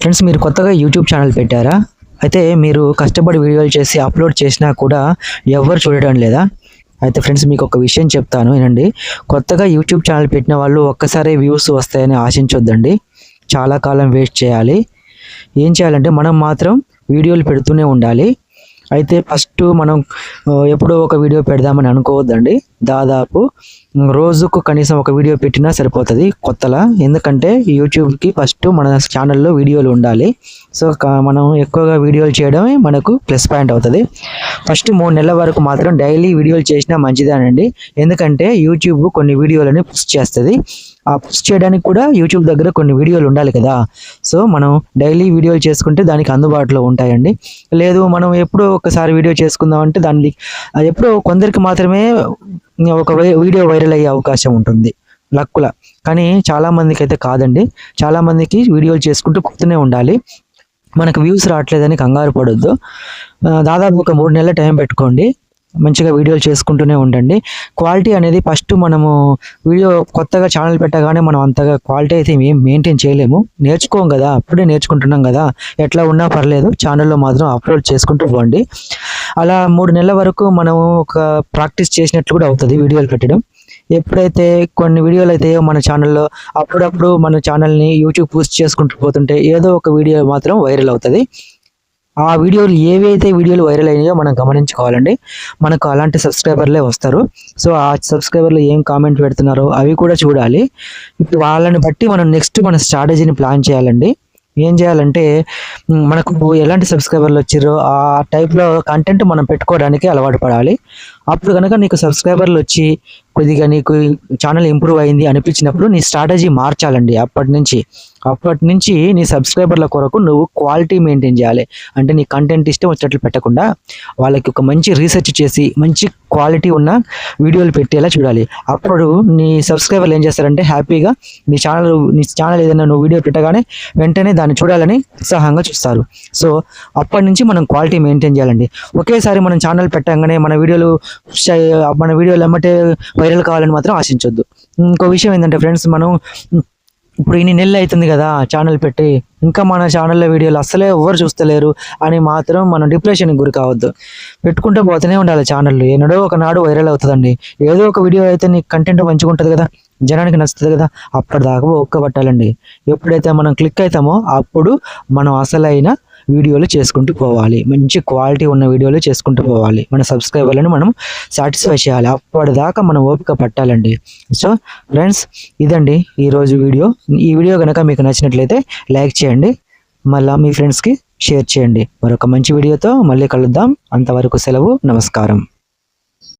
Friends, మీరు కొత్తగా YouTube channel పెట్టారా? అయితే మీరు కష్టపడి వీడియోలు చేసి అప్లోడ్ చేసినా కూడా ఎవ్వరు చూడడం లేదా? అయితే ఫ్రెండ్స్, మీకు ఒక విషయం చెప్తాను వినండి. కొత్తగా యూట్యూబ్ ఛానల్ పెట్టిన వాళ్ళు ఒక్కసారే వ్యూస్ వస్తాయని ఆశించొద్దండి. చాలా కాలం వేస్ట్ చేయాలి. ఏం చేయాలంటే మనం మాత్రం వీడియోలు పెడుతూనే ఉండాలి. అయితే ఫస్ట్ మనం ఎప్పుడో ఒక వీడియో పెడదామని అనుకోవద్దండి. దాదాపు రోజుకు కనీసం ఒక వీడియో పెట్టినా సరిపోతుంది కొత్తలా. ఎందుకంటే యూట్యూబ్కి ఫస్ట్ మన ఛానల్లో వీడియోలు ఉండాలి. సో మనం ఎక్కువగా వీడియోలు చేయడమే మనకు ప్లస్ పాయింట్ అవుతుంది. ఫస్ట్ 3 నెలల వరకు మాత్రం డైలీ వీడియోలు చేసినా మంచిదేనండి. ఎందుకంటే యూట్యూబ్ కొన్ని వీడియోలని పుష్ చేస్తుంది. ఆ పుష్ చేయడానికి కూడా యూట్యూబ్ దగ్గర కొన్ని వీడియోలు ఉండాలి కదా. సో మనం డైలీ వీడియోలు చేసుకుంటే దానికి అందుబాటులో ఉంటాయండి. లేదు మనం ఎప్పుడో ఒకసారి వీడియో చేసుకుందాం అంటే దాన్ని అది ఎప్పుడో కొందరికి మాత్రమే ఒక వీడియో వైరల్ అయ్యే అవకాశం ఉంటుంది లక్కుల. కానీ చాలామందికి అయితే కాదండి. చాలామందికి వీడియోలు చేసుకుంటూ పోతూనే ఉండాలి. మనకు వ్యూస్ రావట్లేదని కంగారు పడొద్దు. దాదాపు ఒక 3 నెలల టైం పెట్టుకోండి. మంచిగా వీడియోలు చేసుకుంటూనే ఉండండి. క్వాలిటీ అనేది ఫస్ట్ మనము వీడియో కొత్తగా ఛానల్ పెట్టగానే మనం అంతగా క్వాలిటీ అయితే ఏం మెయింటైన్ చేయలేము. నేర్చుకోం కదా, అప్పుడే నేర్చుకుంటున్నాం కదా. ఎట్లా ఉన్నా పర్లేదు, ఛానల్లో మాత్రం అప్లోడ్ చేసుకుంటూ పోండి. అలా 3 నెలల వరకు మనం ఒక ప్రాక్టీస్ చేసినట్లు కూడా అవుతుంది వీడియోలు పెట్టడం. ఎప్పుడైతే కొన్ని వీడియోలు అయితే మన ఛానల్లో అప్పుడప్పుడు మన ఛానల్ని యూట్యూబ్ పూస్ట్ చేసుకుంటూ పోతుంటే ఏదో ఒక వీడియో మాత్రం వైరల్ అవుతుంది. ఆ వీడియోలు ఏవైతే వీడియోలు వైరల్ అయినాయో మనం గమనించుకోవాలండి. మనకు అలాంటి సబ్స్క్రైబర్లే వస్తారు. సో ఆ సబ్స్క్రైబర్లు ఏం కామెంట్ పెడుతున్నారో అవి కూడా చూడాలి. ఇప్పుడు వాళ్ళని బట్టి మనం నెక్స్ట్ మన స్ట్రాటజీని ప్లాన్ చేయాలండి. ఏం చేయాలంటే మనకు ఎలాంటి సబ్స్క్రైబర్లు వచ్చారో ఆ టైప్లో కంటెంట్ మనం పెట్టుకోవడానికి అలవాటు పడాలి. అప్పుడు కనుక నీకు సబ్స్క్రైబర్లు వచ్చి కొద్దిగా నీకు ఛానల్ ఇంప్రూవ్ అయింది అనిపించినప్పుడు నీ స్ట్రాటజీ మార్చాలండి. అప్పటి నుంచి నీ సబ్స్క్రైబర్ల కొరకు నువ్వు క్వాలిటీ మెయింటైన్ చేయాలి. అంటే నీ కంటెంట్ ఇష్టం వచ్చినట్లు పెట్టకుండా వాళ్ళకి ఒక మంచి రీసెర్చ్ చేసి మంచి క్వాలిటీ ఉన్న వీడియోలు పెట్టేలా చూడాలి. అప్పుడు నీ సబ్స్క్రైబర్లు ఏం చేస్తారంటే హ్యాపీగా నీ ఛానల్ ఏదైనా నువ్వు వీడియో పెట్టగానే వెంటనే దాన్ని చూడాలని ఉత్సాహంగా చూస్తారు. సో అప్పటి నుంచి మనం క్వాలిటీ మెయింటైన్ చేయాలండి. ఒకేసారి మనం ఛానల్ పెట్టగానే మన వీడియోలు ఎమ్మటే వైరల్ కావాలని మాత్రం ఆశించొద్దు. ఇంకో విషయం ఏంటంటే ఫ్రెండ్స్, మనం ఇప్పుడు ఇన్ని నెలలు అవుతుంది కదా ఛానల్ పెట్టి, ఇంకా మన ఛానల్లో వీడియోలు అస్సలే ఎవరు చూస్తలేరు అని మాత్రం మనం డిప్రెషన్కి గురి కావద్దు. పెట్టుకుంటూ పోతూనే ఉండాలి. ఛానల్ ఏనాడో ఒకనాడు వైరల్ అవుతుందండి. ఏదో ఒక వీడియో అయితే నీకు కంటెంట్ మంచిగా ఉంటుంది కదా, జనానికి నచ్చుతుంది కదా, అప్పటిదాకా ఒక్కబట్టాలండి. ఎప్పుడైతే మనం క్లిక్ అవుతామో అప్పుడు మనం అసలైన వీడియోలు చేసుకుంటూ పోవాలి. మంచి క్వాలిటీ ఉన్న వీడియోలు చేసుకుంటూ పోవాలి. మన సబ్స్క్రైబర్లను మనం సాటిస్ఫై చేయాలి. అప్పటిదాకా మనం ఓపిక పట్టాలండి. సో ఫ్రెండ్స్, ఇదండి ఈరోజు వీడియో. ఈ వీడియో కనుక మీకు నచ్చినట్లయితే లైక్ చేయండి, మళ్ళీ మీ ఫ్రెండ్స్కి షేర్ చేయండి. మరొక మంచి వీడియోతో మళ్ళీ కలుద్దాం. అంతవరకు సెలవు. నమస్కారం.